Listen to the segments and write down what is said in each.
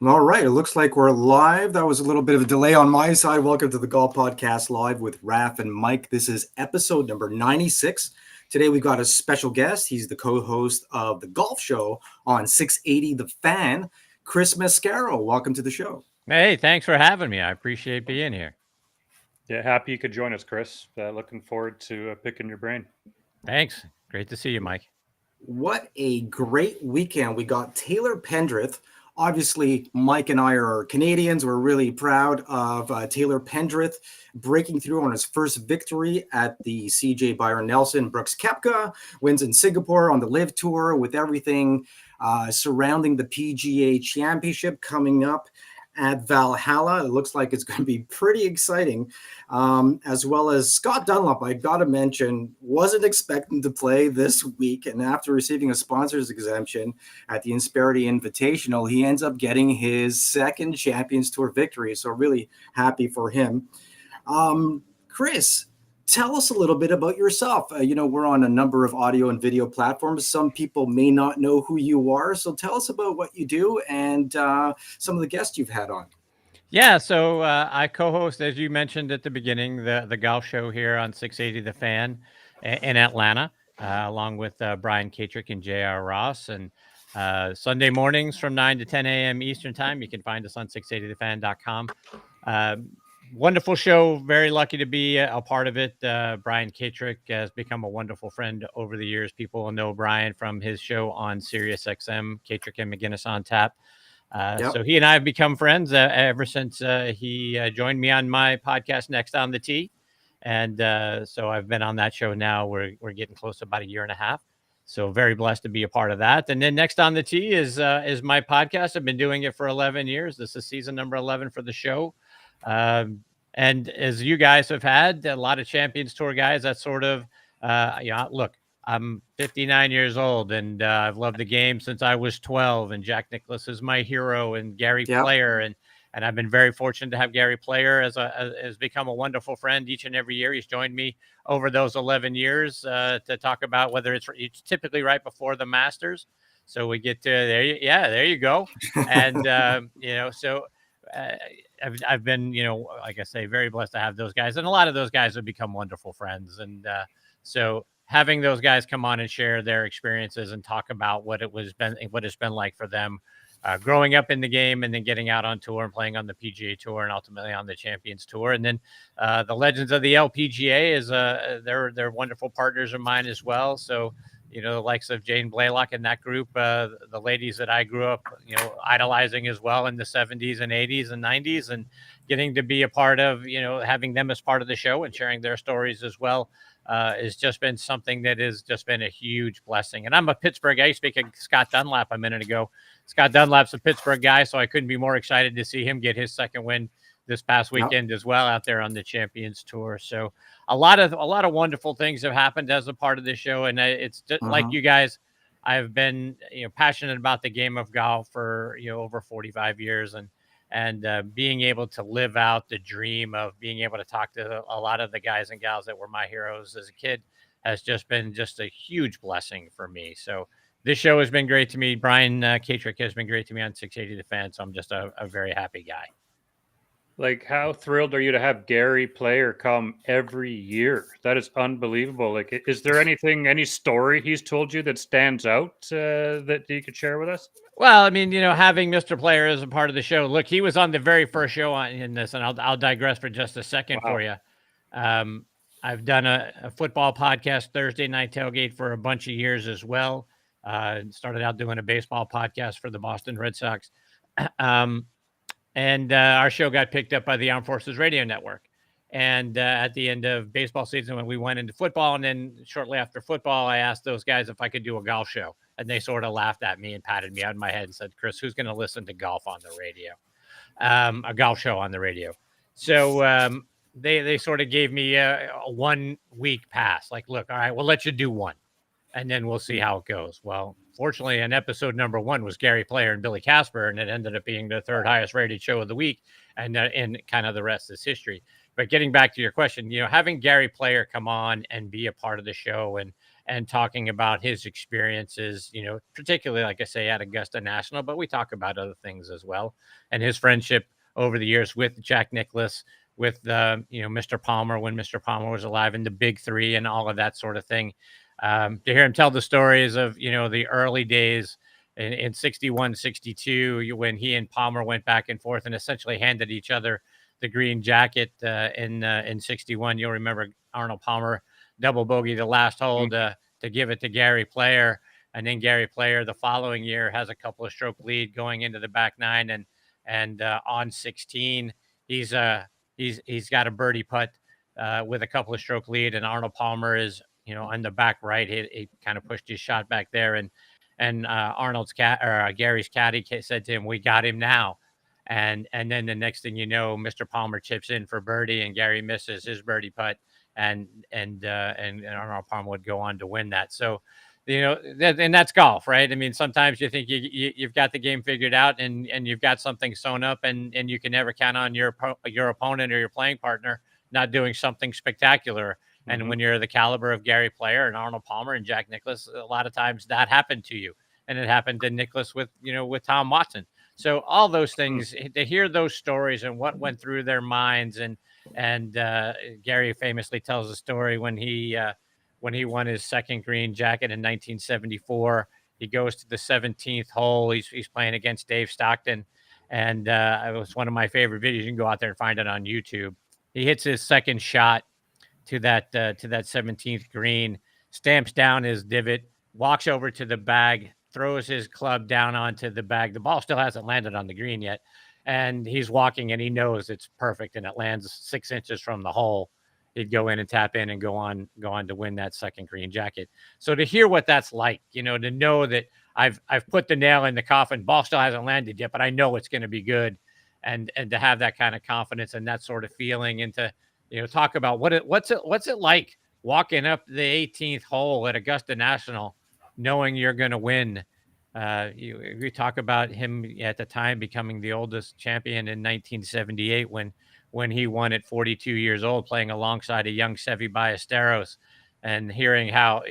All right. It looks like we're live. That was a little bit of a delay on my side. Welcome to the Golf Podcast Live with Raph and Mike. This is episode number 96. Today we've got a special guest. He's the co-host of the Golf Show on 680 The Fan, Chris Mascaro. Welcome to the show. Hey, thanks for having me. I appreciate being here. Yeah, happy you could join us, Chris. Looking forward to picking your brain. Thanks. Great to see you, Mike. What a great weekend. We got Taylor Pendrith. Obviously, Mike and I are Canadians. We're really proud of Taylor Pendrith breaking through on his first victory at the CJ Byron Nelson. Brooks Koepka wins in Singapore on the Live Tour with everything surrounding the PGA Championship coming up at Valhalla. It looks like it's going to be pretty exciting, as well as Scott Dunlop. I got to mention, wasn't expecting to play this week, and after receiving a sponsor's exemption at the Insperity Invitational, he ends up getting his second Champions Tour victory. So really happy for him. Chris, tell us a little bit about yourself. We're on a number of audio and video platforms. Some people may not know who you are. So tell us about what you do and some of the guests you've had on. Yeah, so I co-host, as you mentioned at the beginning, the golf show here on 680 The Fan in Atlanta, along with Brian Katrick and J.R. Ross. And Sunday mornings from 9 to 10 a.m. Eastern Time. You can find us on 680thefan.com. Wonderful show. Very lucky to be a part of it. Brian Katrick has become a wonderful friend over the years. People will know Brian from his show on Sirius XM, Katrick and McGinnis on Tap. So he and I have become friends ever since he joined me on my podcast, Next on the Tee. And so I've been on that show now. We're getting close to about a year and a half. So very blessed to be a part of that. And then Next on the Tee is my podcast. I've been doing it for 11 years. This is season number 11 for the show. And as you guys have had a lot of Champions Tour guys, that sort of, look, I'm 59 years old and I've loved the game since I was 12, and Jack Nicklaus is my hero, and Gary Player. And I've been very fortunate to have Gary Player has become a wonderful friend each and every year. He's joined me over those 11 years to talk about whether it's typically right before the Masters. So we get to there you go. And, I've been, like I say, very blessed to have those guys. And a lot of those guys have become wonderful friends. And so having those guys come on and share their experiences and talk about what it's been like for them growing up in the game and then getting out on tour and playing on the PGA Tour and ultimately on the Champions Tour. And then the legends of the LPGA is they're wonderful partners of mine as well. So, the likes of Jane Blaylock and that group, the ladies that I grew up, idolizing as well in the 70s and 80s and 90s, and getting to be a part of, having them as part of the show and sharing their stories as well, has just been something that has just been a huge blessing. And I'm a Pittsburgh guy. Speaking of Scott Dunlap a minute ago, Scott Dunlap's a Pittsburgh guy, so I couldn't be more excited to see him get his second win this past weekend as well out there on the Champions Tour. So a lot of wonderful things have happened as a part of this show. And it's just like you guys, I've been, passionate about the game of golf for, over 45 years and being able to live out the dream of being able to talk to a lot of the guys and gals that were my heroes as a kid has just been a huge blessing for me. So this show has been great to me. Brian Katrick has been great to me on 680 The Fan. So I'm just a very happy guy. Like, how thrilled are you to have Gary Player come every year? That is unbelievable. Like, is there any story he's told you that stands out that you could share with us? Well, I mean, having Mr. Player as a part of the show. Look, he was on the very first show in this, and I'll digress for just a second for you. I've done a football podcast, Thursday Night Tailgate, for a bunch of years as well. Started out doing a baseball podcast for the Boston Red Sox. And our show got picked up by the Armed Forces Radio Network. And at the end of baseball season, when we went into football, and then shortly after football, I asked those guys if I could do a golf show. And they sort of laughed at me and patted me on my head and said, Chris, who's going to listen to golf on the radio? A golf show on the radio. So they sort of gave me a 1 week pass. Like, look, all right, we'll let you do one, and then we'll see how it goes. Well, fortunately, in episode number 1 was Gary Player and Billy Casper, and it ended up being the third highest rated show of the week, and kind of the rest is history. But getting back to your question, having Gary Player come on and be a part of the show and talking about his experiences, particularly, like I say, at Augusta National, but we talk about other things as well. And his friendship over the years with Jack Nicklaus, with, Mr. Palmer, when Mr. Palmer was alive, and the big three and all of that sort of thing. To hear him tell the stories of, the early days in 61, 62, when he and Palmer went back and forth and essentially handed each other the green jacket in 61. You'll remember Arnold Palmer double bogey the last hole to give it to Gary Player. And then Gary Player the following year has a couple of stroke lead going into the back nine. And on 16, he's got a birdie putt with a couple of stroke lead. And Arnold Palmer is, on the back right. He kind of pushed his shot back there. And Gary's caddy said to him, "We got him now." And then the next thing you know, Mr. Palmer chips in for birdie, and Gary misses his birdie putt, and Arnold Palmer would go on to win that. So, and that's golf, right? I mean, sometimes you think you've got the game figured out, and you've got something sewn up, and you can never count on your opponent or your playing partner not doing something spectacular. And when you're the caliber of Gary Player and Arnold Palmer and Jack Nicklaus, a lot of times that happened to you, and it happened to Nicklaus with Tom Watson. So all those things, to hear those stories and what went through their minds, and Gary famously tells a story when he won his second green jacket in 1974. He goes to the 17th hole. He's playing against Dave Stockton, and it was one of my favorite videos. You can go out there and find it on YouTube. He hits his second shot to that 17th green, stamps down his divot, walks over to the bag, throws his club down onto the bag. The ball still hasn't landed on the green yet. And he's walking and he knows it's perfect, and it lands 6 inches from the hole. He'd go in and tap in and go on to win that second green jacket. So to hear what that's like, to know that I've put the nail in the coffin, ball still hasn't landed yet, but I know it's going to be good. And to have that kind of confidence and that sort of feeling, and to, talk about what's it like walking up the 18th hole at Augusta National, knowing you're going to win. We talk about him at the time becoming the oldest champion in 1978 when he won at 42 years old, playing alongside a young Seve Ballesteros, and hearing how,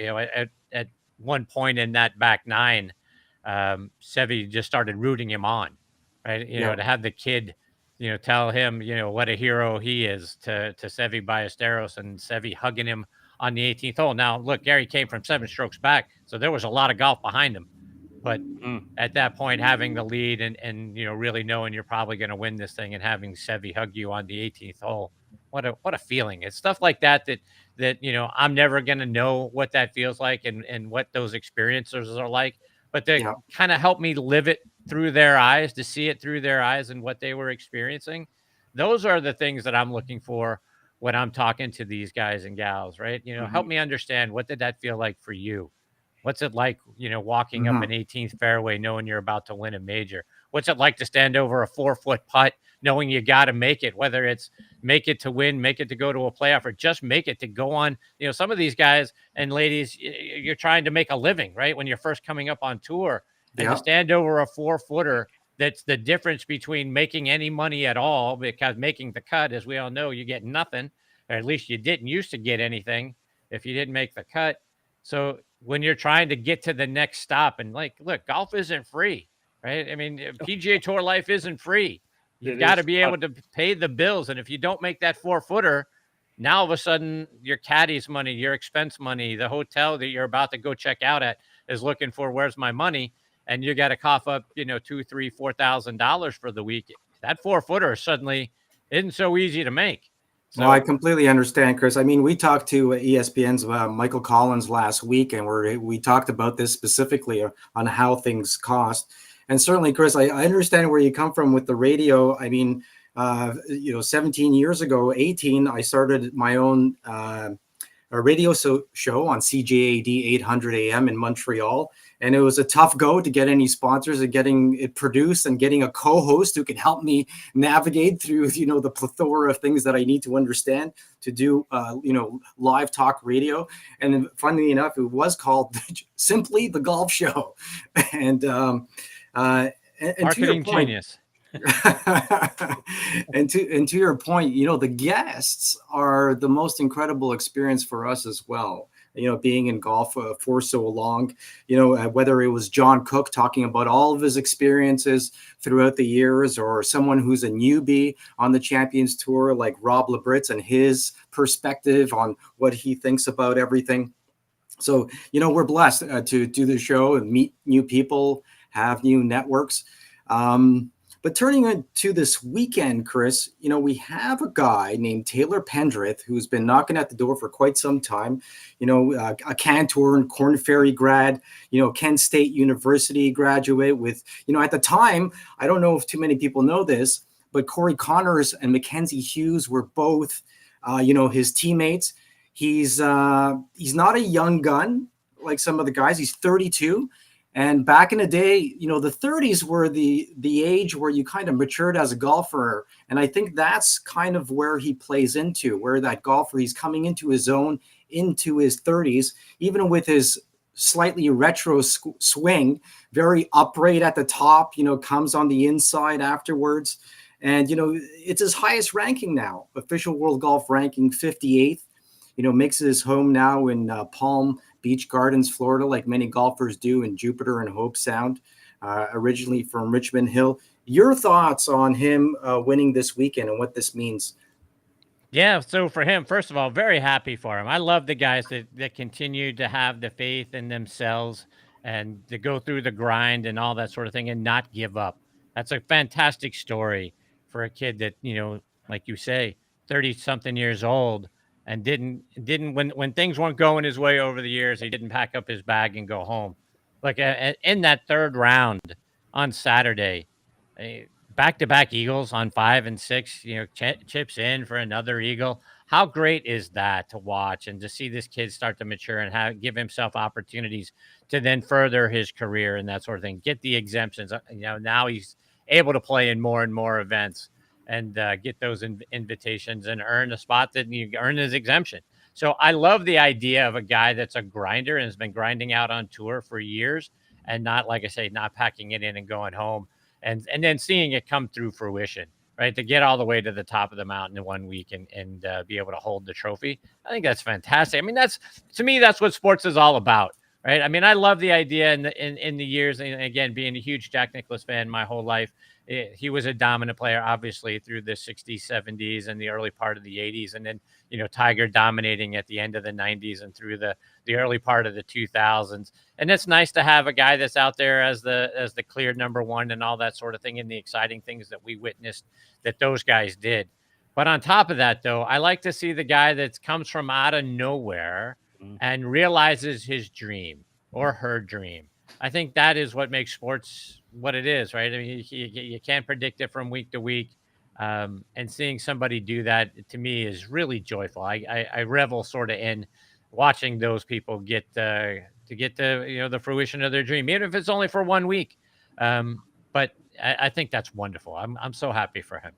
at one point in that back nine, Seve just started rooting him on, right? To have the kid, tell him, what a hero he is to Seve Ballesteros, and Seve hugging him on the 18th hole. Now, look, Gary came from 7 strokes back, so there was a lot of golf behind him. But at that point, having the lead and really knowing you're probably going to win this thing, and having Seve hug you on the 18th hole, what a feeling. It's stuff like that I'm never going to know what that feels like and what those experiences are like. But they kind of help me live it through their eyes, to see it through their eyes and what they were experiencing. Those are the things that I'm looking for when I'm talking to these guys and gals, right? Help me understand, what did that feel like for you? What's it like, walking up an 18th fairway, knowing you're about to win a major? What's it like to stand over a 4-foot putt, knowing you got to make it, whether it's make it to win, make it to go to a playoff, or just make it to go on. Some of these guys and ladies, you're trying to make a living, right? When you're first coming up on tour, and to stand over a 4-footer, that's the difference between making any money at all, because making the cut, as we all know, you get nothing, or at least you didn't used to get anything if you didn't make the cut. So when you're trying to get to the next stop, and look, golf isn't free, right? I mean, PGA Tour life isn't free. You've got to be able to pay the bills. And if you don't make that 4-footer, now all of a sudden your caddy's money, your expense money, the hotel that you're about to go check out at is looking for, where's my money? And you got to cough up, $2,000, $3,000, $4,000 for the week. That 4-footer suddenly isn't so easy to make. So, I completely understand, Chris. I mean, we talked to ESPN's Michael Collins last week, and we talked about this specifically on how things cost. And certainly, Chris, I understand where you come from with the radio. I mean, 17 years ago, 18, I started my own radio show on CJAD 800 AM in Montreal. And it was a tough go to get any sponsors and getting it produced and getting a co-host who could help me navigate through, the plethora of things that I need to understand to do, live talk radio. And then, funnily enough, it was called simply The Golf Show. And marketing genius. and to your point, the guests are the most incredible experience for us as well. being in golf for so long. Whether it was John Cook talking about all of his experiences throughout the years, or someone who's a newbie on the Champions Tour like Rob Labritz and his perspective on what he thinks about everything. So, we're blessed to do the show and meet new people, have new networks. But turning to this weekend, Chris, we have a guy named Taylor Pendrith who's been knocking at the door for quite some time. A Cantor and Corn Ferry grad, Kent State University graduate with, at the time, I don't know if too many people know this, but Corey Connors and Mackenzie Hughes were both, his teammates. He's not a young gun like some of the guys. He's 32. And back in the day, the 30s were the age where you kind of matured as a golfer. And I think that's kind of where he plays into, where that golfer, he's coming into his own, into his 30s, even with his slightly retro swing, very upright at the top, comes on the inside afterwards. And, it's his highest ranking now, official world golf ranking 58th. Makes his home now in Palm Beach Gardens, Florida, like many golfers do in Jupiter and Hope Sound, originally from Richmond Hill. Your thoughts on him winning this weekend and what this means? Yeah, so for him, first of all, very happy for him. I love the guys that continue to have the faith in themselves and to go through the grind and all that sort of thing and not give up. That's a fantastic story for a kid that, like you say, 30 something years old and didn't when things weren't going his way over the years, he didn't pack up his bag and go home. Like in that third round on Saturday, back-to-back eagles on 5 and 6, chips in for another eagle. How great is that to watch and to see this kid start to mature and give himself opportunities to then further his career and that sort of thing, get the exemptions. Now he's able to play in more and more events and get those invitations and earn a spot that you earn his exemption. So I love the idea of a guy that's a grinder and has been grinding out on tour for years and not, like I say, not packing it in and going home. And then seeing it come through fruition, right? To get all the way to the top of the mountain in 1 week and be able to hold the trophy. I think that's fantastic. I mean, to me, that's what sports is all about, right? I mean, I love the idea in the years, and again, being a huge Jack Nicklaus fan my whole life, he was a dominant player, obviously, through the 60s, 70s, and the early part of the 80s. And then, Tiger dominating at the end of the 90s and through the early part of the 2000s. And it's nice to have a guy that's out there as the clear number one and all that sort of thing, and the exciting things that we witnessed that those guys did. But on top of that, though, I like to see the guy that comes from out of nowhere and realizes his dream or her dream. I think that is what makes sports what it is, right? I mean, you can't predict it from week to week. And seeing somebody do that, to me, is really joyful. I revel sort of in watching those people get to get to the fruition of their dream, even if it's only for 1 week. But I think that's wonderful. I'm so happy for him.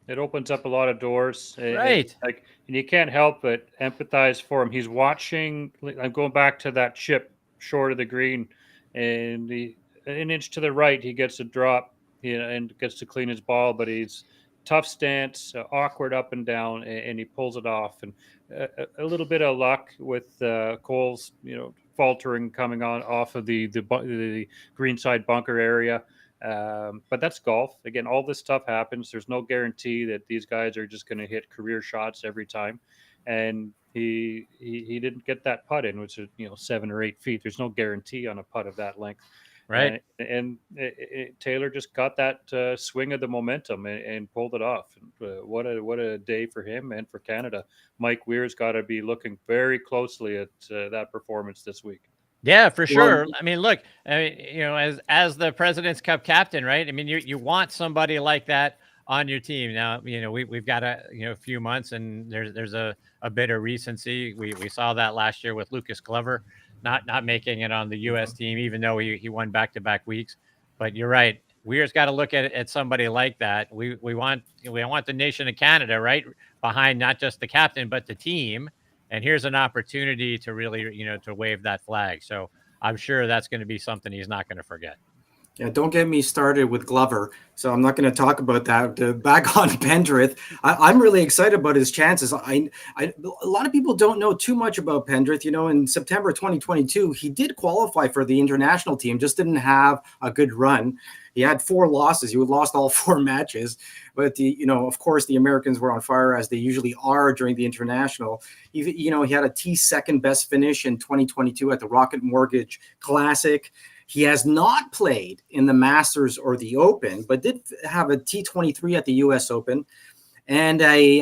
It opens up a lot of doors, Right. and you can't help but empathize for him. He's watching. I'm going back to that chip short of the green, and an inch to the right, he gets a drop, and gets to clean his ball. But he's tough stance, awkward up and down, and he pulls it off. And a little bit of luck with Cole's, faltering coming on off of the greenside bunker area. But that's golf. Again, all this stuff happens. There's no guarantee that these guys are just going to hit career shots every time. And he didn't get that putt in, which is 7 or 8 feet. There's no guarantee on a putt of that length. Right. And Taylor just got that swing of the momentum and pulled it off. And, what a day for him and for Canada. Mike Weir's got to be looking very closely at that performance this week. Yeah, for sure. I mean, look, as the President's Cup captain, right? I mean, you want somebody like that on your team. Now, we've got a few months, and there's a bit of recency. We saw that last year with Lucas Glover not making it on the U.S. team, even though he won back-to-back weeks. But you're right. Weir's got to look at somebody like that. We want the nation of Canada, right, behind not just the captain but the team. And here's an opportunity to really, to wave that flag. So I'm sure that's going to be something he's not going to forget. Yeah, don't get me started with Glover. So I'm not going to talk about that. Back on Pendrith, I'm really excited about his chances. A lot of people don't know too much about Pendrith. You know, in September 2022, he did qualify for the international team, just didn't have a good run. He had 4 losses. He lost all 4 matches. But, of course, the Americans were on fire, as they usually are during the international. He had a T2 best finish in 2022 at the Rocket Mortgage Classic. He has not played in the Masters or the Open, but did have a T23 at the U.S. Open and a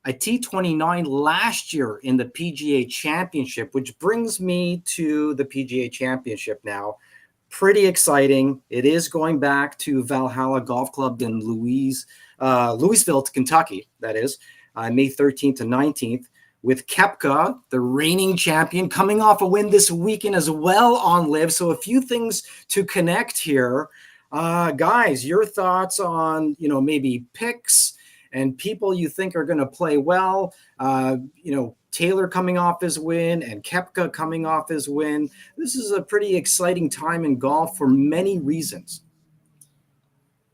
T29 last year in the PGA Championship, which brings me to the PGA Championship now. Pretty exciting. It is going back to Valhalla Golf Club in Louisville, Kentucky, that is, May 13th to 19th. With Koepka, the reigning champion, coming off a win this weekend as well on LIV. So a few things to connect here. Guys, your thoughts on, maybe picks and people you think are going to play well. Taylor coming off his win and Koepka coming off his win. This is a pretty exciting time in golf for many reasons.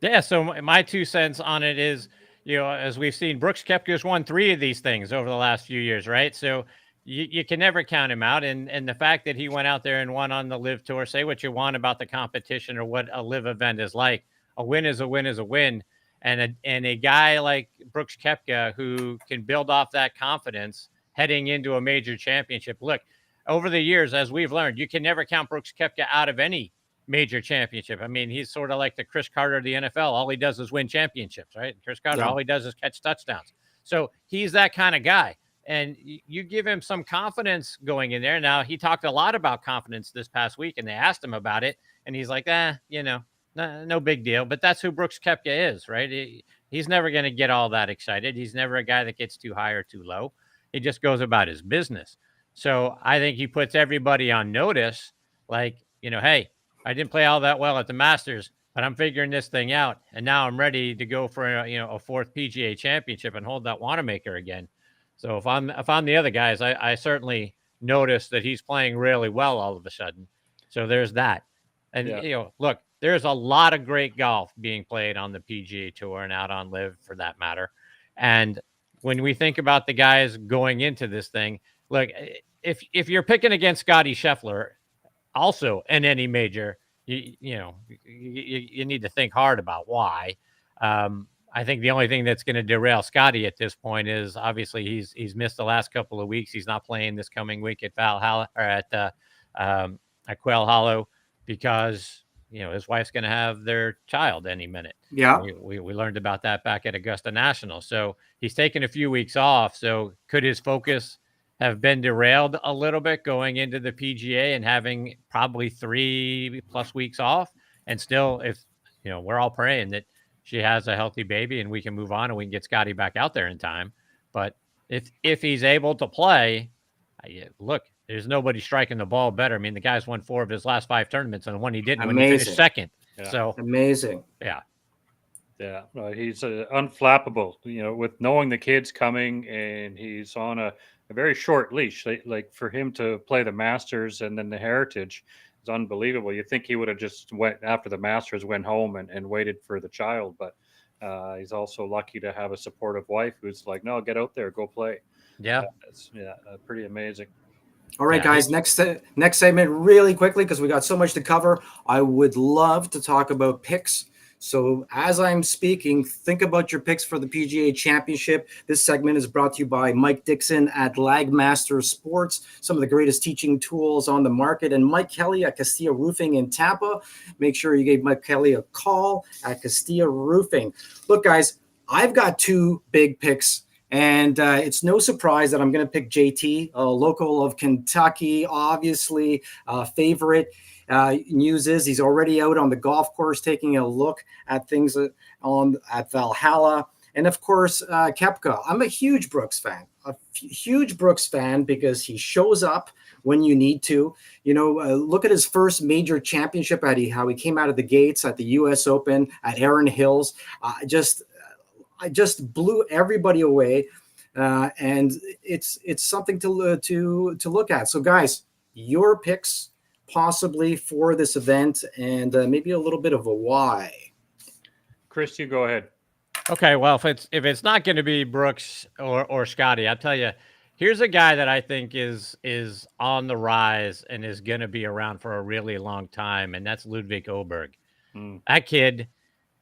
Yeah, so my 2 cents on it is, as we've seen, Brooks Koepka's won 3 of these things over the last few years, right? So you can never count him out. And the fact that he went out there and won on the LIV Tour, say what you want about the competition or what a LIV event is like. A win is a win is a win. And a guy like Brooks Koepka who can build off that confidence heading into a major championship. Look, over the years, as we've learned, you can never count Brooks Koepka out of any major championship. I mean, he's sort of like the Chris Carter of the NFL. All he does is win championships, right? Chris Carter, all he does is catch touchdowns. So he's that kind of guy. And you give him some confidence going in there. Now, he talked a lot about confidence this past week, and they asked him about it. And he's like, no big deal. But that's who Brooks Koepka is, right? He's never going to get all that excited. He's never a guy that gets too high or too low. He just goes about his business. So I think he puts everybody on notice, like, hey, I didn't play all that well at the Masters, but I'm figuring this thing out. And now I'm ready to go for a 4th PGA Championship and hold that Wanamaker again. So if I'm the other guys, I certainly notice that he's playing really well all of a sudden. So there's that. And, look, there's a lot of great golf being played on the PGA Tour and out on LIV for that matter. And when we think about the guys going into this thing, look, if you're picking against Scotty Scheffler, also in any major, you need to think hard about why. I think the only thing that's going to derail Scotty at this point is obviously he's missed the last couple of weeks. He's not playing this coming week at Valhalla or at Quail Hollow because his wife's going to have their child any minute. Yeah, we learned about that back at Augusta National. So he's taken a few weeks off. So could his focus have been derailed a little bit going into the PGA and having probably 3+ weeks off? And still, if we're all praying that she has a healthy baby and we can move on and we can get Scotty back out there in time. But if he's able to play, look, there's nobody striking the ball better. I mean, the guy's won 4 of his last 5 tournaments and the one he didn't when he finished second. Yeah. So amazing. Yeah. Yeah, he's unflappable, with knowing the kid's coming and he's on a very short leash. Like for him to play the Masters and then the Heritage is unbelievable. You think he would have just went after the Masters, went home and waited for the child. But he's also lucky to have a supportive wife who's like, no, get out there, go play. Yeah. It's pretty amazing. All right, guys, next segment really quickly because we got so much to cover. I would love to talk about picks. So as I'm speaking, think about your picks for the PGA Championship. This segment is brought to you by Mike Dickson at Lagmaster Sports, some of the greatest teaching tools on the market, and Mike Kelly at Castilla Roofing in Tampa. Make sure you give Mike Kelly a call at Castilla Roofing. Look, guys, I've got 2 big picks. And it's no surprise that I'm going to pick JT, a local of Kentucky, obviously favorite. News is he's already out on the golf course taking a look at things at Valhalla. And, of course, Koepka. I'm a huge Brooks fan, because he shows up when you need to. Look at his first major championship, how he came out of the gates at the U.S. Open at Erin Hills. I just blew everybody away, and it's something to look at. So, guys, your picks, possibly for this event, and maybe a little bit of a why. Chris, you go ahead. Okay, well, if it's not going to be Brooks or Scotty, I'll tell you, here's a guy that I think is on the rise and is going to be around for a really long time, and that's Ludwig Oberg. That kid,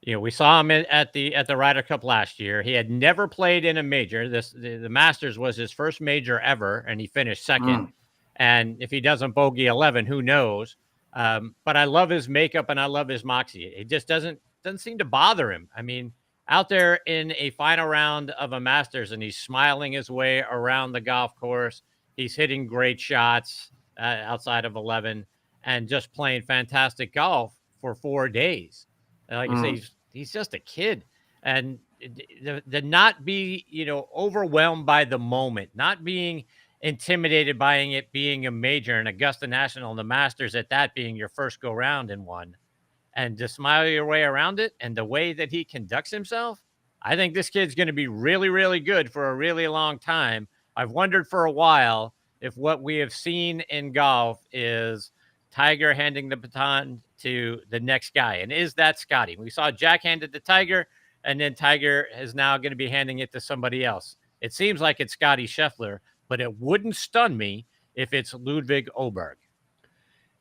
we saw him at the Ryder Cup last year. He had never played in a major. The Masters was his first major ever, and he finished second. And if he doesn't bogey 11, who knows? But I love his makeup and I love his moxie. It just doesn't seem to bother him. I mean, out there in a final round of a Masters, and he's smiling his way around the golf course. He's hitting great shots outside of 11 and just playing fantastic golf for 4 days. Like I say, he's just a kid, and the not be, overwhelmed by the moment, not being intimidated by it being a major, and Augusta National and the Masters at that being your first go round in one, and just smile your way around it. And the way that he conducts himself, I think this kid's going to be really, really good for a really long time. I've wondered for a while if what we have seen in golf is Tiger handing the baton to the next guy. And is that Scotty? We saw Jack hand it to Tiger, and then Tiger is now going to be handing it to somebody else. It seems like it's Scotty Scheffler, but it wouldn't stun me if it's Ludwig Oberg.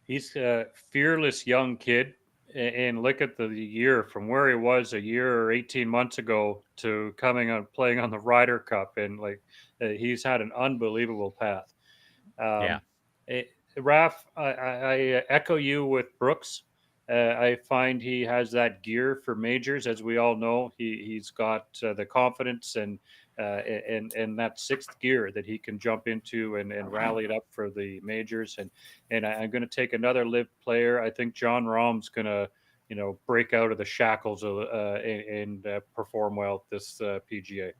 He's a fearless young kid. And look at the year from where he was a year or 18 months ago to coming on playing on the Ryder Cup. And he's had an unbelievable path. Raf, I echo you with Brooks. I find he has that gear for majors. As we all know, he's got the confidence and that sixth gear that he can jump into and rally it up for the majors. And I'm going to take another live player. I think John Rahm's going to, break out of the shackles and perform well at this PGA.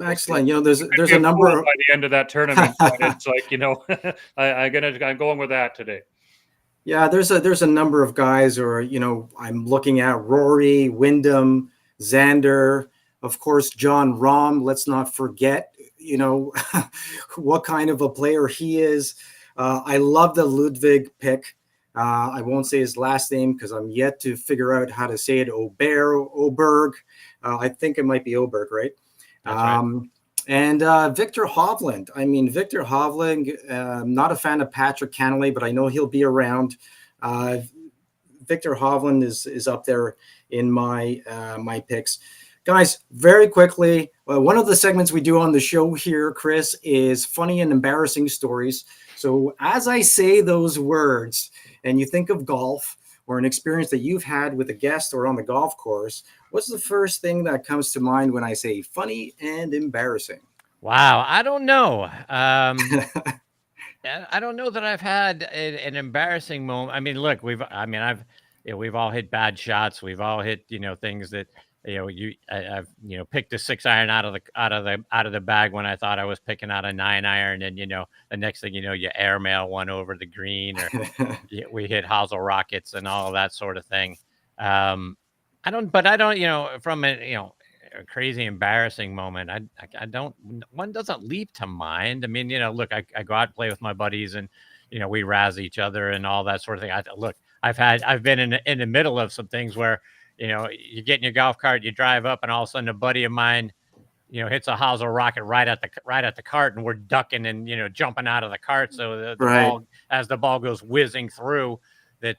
Excellent. There's a number by the end of that tournament. It's like, I'm going with that today. Yeah, there's a number of guys, or I'm looking at Rory, Wyndham, Xander, of course, John Rahm. Let's not forget, what kind of a player he is. I love the Ludwig pick. I won't say his last name because I'm yet to figure out how to say it. Oberg. I think it might be Oberg, right? Right. And Victor Hovland. I mean, Victor Hovland, I'm not a fan of Patrick Cantlay, but I know he'll be around. Victor Hovland is up there in my picks. Guys, very quickly, one of the segments we do on the show here, Chris, is funny and embarrassing stories. So as I say those words and you think of golf or an experience that you've had with a guest or on the golf course, what's the first thing that comes to mind when I say funny and embarrassing? Wow, I don't know. I don't know that I've had an embarrassing moment. I mean, look, we've all hit bad shots. We've all hit, things that, I've picked a 6-iron out of the bag when I thought I was picking out a 9-iron, and the next thing you know, you airmail one over the green, or we hit hosel rockets and all of that sort of thing. I don't, from a crazy embarrassing moment, I don't, one doesn't leap to mind. I mean, look, I go out and play with my buddies, and we razz each other and all that sort of thing. I've been in the middle of some things where you get in your golf cart, you drive up, and all of a sudden a buddy of mine, hits a hosel rocket right at the cart, and we're ducking and jumping out of the cart. So the ball, as the ball goes whizzing through, that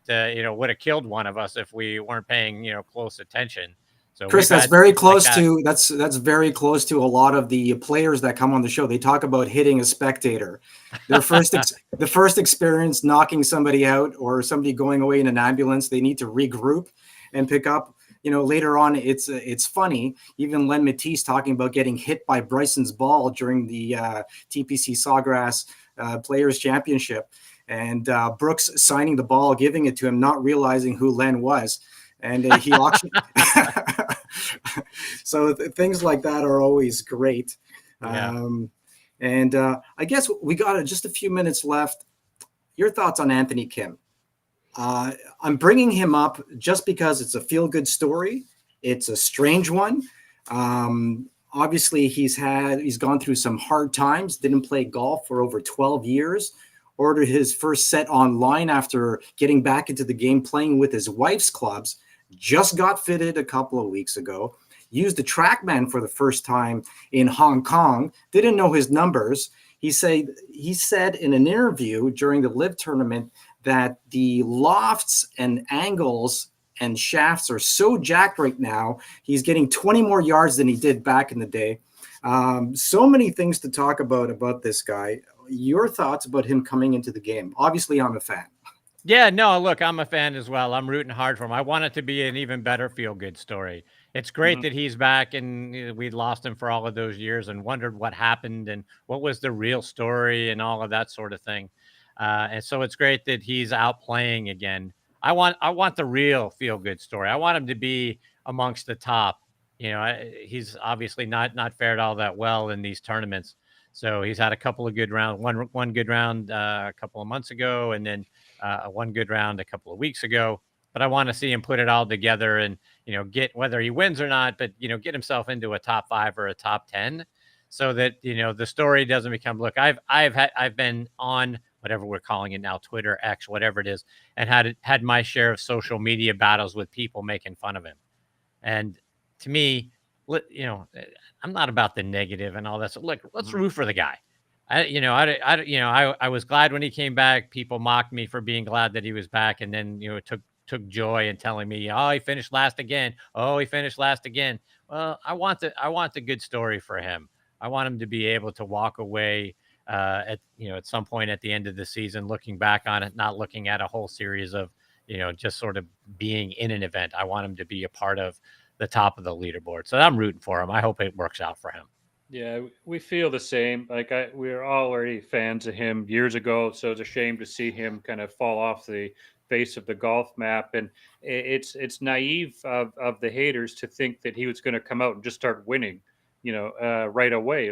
would have killed one of us if we weren't paying close attention. So Chris, that's very close to that's very close to a lot of the players that come on the show. They talk about hitting a spectator. Their the first experience knocking somebody out or somebody going away in an ambulance, they need to regroup and pick up. Later on, it's funny. Even Len Matisse talking about getting hit by Bryson's ball during the TPC Sawgrass Players Championship, and Brooks signing the ball, giving it to him, not realizing who Len was. And he auctioned. So things like that are always great. Yeah. And I guess we got just a few minutes left. Your thoughts on Anthony Kim? I'm bringing him up just because it's a feel-good story. It's a strange one. Obviously, he's gone through some hard times. Didn't play golf for over 12 years. ordered his first set online after getting back into the game, playing with his wife's clubs. Just got fitted a couple of weeks ago. Used the TrackMan for the first time in Hong Kong. Didn't know his numbers. He said in an interview during the Live tournament that the lofts and angles and shafts are so jacked right now. He's getting 20 more yards than he did back in the day. So many things to talk about this guy. Your thoughts about him coming into the game? Obviously, I'm a fan. Yeah, no, look, I'm a fan as well. I'm rooting hard for him. I want it to be an even better feel-good story. It's great that he's back, and we lost him for all of those years and wondered what happened and what was the real story and all of that sort of thing. And so it's great that he's out playing again. I want the real feel-good story. I want him to be amongst the top. He's obviously not fared all that well in these tournaments. So he's had a couple of good rounds, one good round a couple of months ago, and then one good round a couple of weeks ago. But I want to see him put it all together and, get whether he wins or not, but, get himself into a top 5 or a top 10 so that, the story doesn't become, look, I've been on whatever we're calling it now, Twitter, X, whatever it is, and had my share of social media battles with people making fun of him. And to me, I'm not about the negative and all that. So look, let's root for the guy. I was glad when he came back. People mocked me for being glad that he was back, and then took joy in telling me, "Oh, he finished last again. Oh, he finished last again." Well, I want the good story for him. I want him to be able to walk away at some point at the end of the season, looking back on it, not looking at a whole series of just sort of being in an event. I want him to be a part of the top of the leaderboard. So I'm rooting for him. I hope it works out for him. Yeah, we feel the same. Like we were already fans of him years ago, so it's a shame to see him kind of fall off the face of the golf map. And it's naive of the haters to think that he was going to come out and just start winning, right away.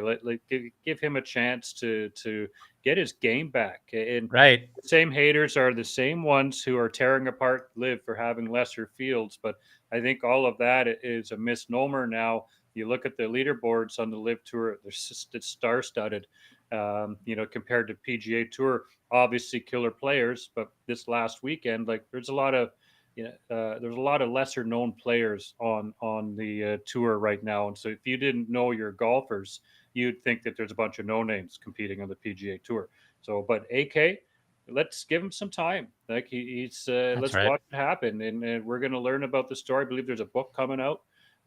Give him a chance to get his game back. And Right. the same haters are the same ones who are tearing apart Live for having lesser fields. But I think all of that is a misnomer now. You look at the leaderboards on the Live Tour; it's star-studded. Compared to PGA Tour, obviously killer players. But this last weekend, there's a lot of lesser known players on the tour right now. And so if you didn't know your golfers, you'd think that there's a bunch of no names competing on the PGA Tour. So, but AK, let's give him some time. Like he's let's right. watch it happen, and we're going to learn about the story. I believe there's a book coming out.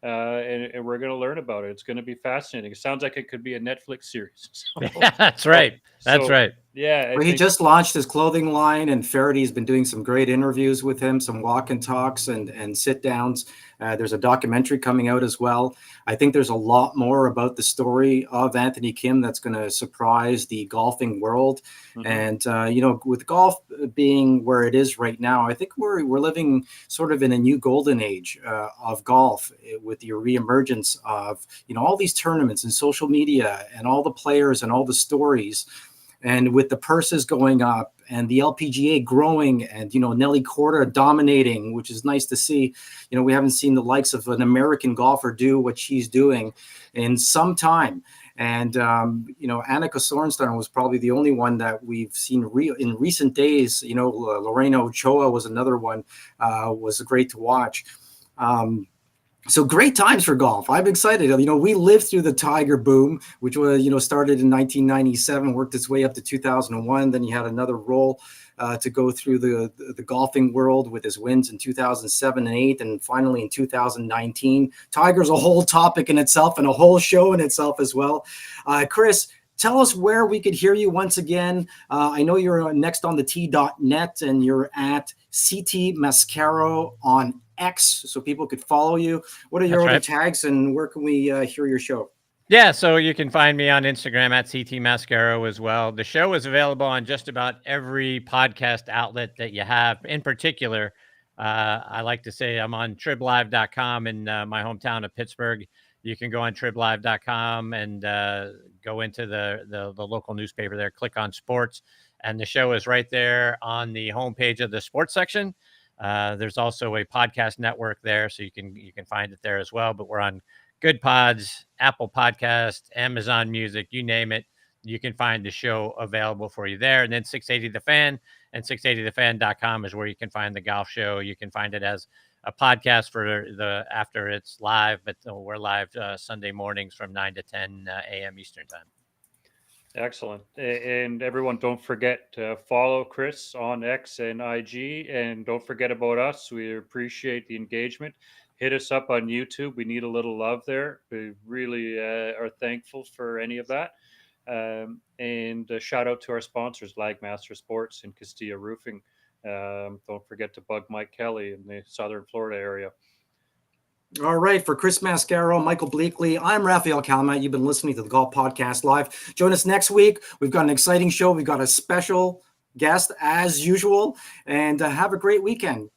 And we're going to learn about it. It's going to be fascinating. It sounds like it could be a Netflix series. Yeah, that's right. That's right. Yeah. He just launched his clothing line, and Faraday's been doing some great interviews with him, some walk and talks and sit downs. There's a documentary coming out as well. I think there's a lot more about the story of Anthony Kim that's going to surprise the golfing world. And, with golf being where it is right now, I think we're living sort of in a new golden age of golf with the reemergence of, all these tournaments and social media and all the players and all the stories. And with the purses going up and the LPGA growing and, Nelly Korda dominating, which is nice to see. We haven't seen the likes of an American golfer do what she's doing in some time. And, Annika Sorenstam was probably the only one that we've seen in recent days. Lorena Ochoa was another one, was great to watch. So great times for golf. I'm excited. We lived through the Tiger boom, which was, started in 1997, worked its way up to 2001. Then he had another role to go through the golfing world with his wins in 2007 and 8, and finally in 2019. Tiger's a whole topic in itself and a whole show in itself as well. Chris, tell us where we could hear you once again. I know you're next on the T.net, and you're at CT Mascaro on X, so people could follow you. What are your other tags, and where can we hear your show? Yeah, so you can find me on Instagram at CT Mascaro as well. The show is available on just about every podcast outlet that you have. In particular, I like to say I'm on triblive.com in my hometown of Pittsburgh. You can go on triblive.com and go into the local newspaper there, click on sports, and the show is right there on the homepage of the sports section. There's also a podcast network there, so you can find it there as well. But we're on Good Pods, Apple Podcast, Amazon Music, you name it. you can find the show available for you there. And then 680 The Fan and 680thefan.com is where you can find the golf show. You can find it as a podcast for after it's live, but we're live Sunday mornings from 9 to 10 a.m. Eastern time. Excellent. And everyone, don't forget to follow Chris on X and IG, and don't forget about us. We appreciate the engagement. Hit us up on YouTube. We need a little love there. We really are thankful for any of that. And shout out to our sponsors, Lagmaster Sports and Castilla Roofing. Don't forget to bug Mike Kelly in the Southern Florida area. All right, for Chris Mascaro, Michael Bleakley, I'm Raphael Calumet. You've been listening to the Golf Podcast Live. Join us next week. We've got an exciting show. We've got a special guest as usual, and have a great weekend.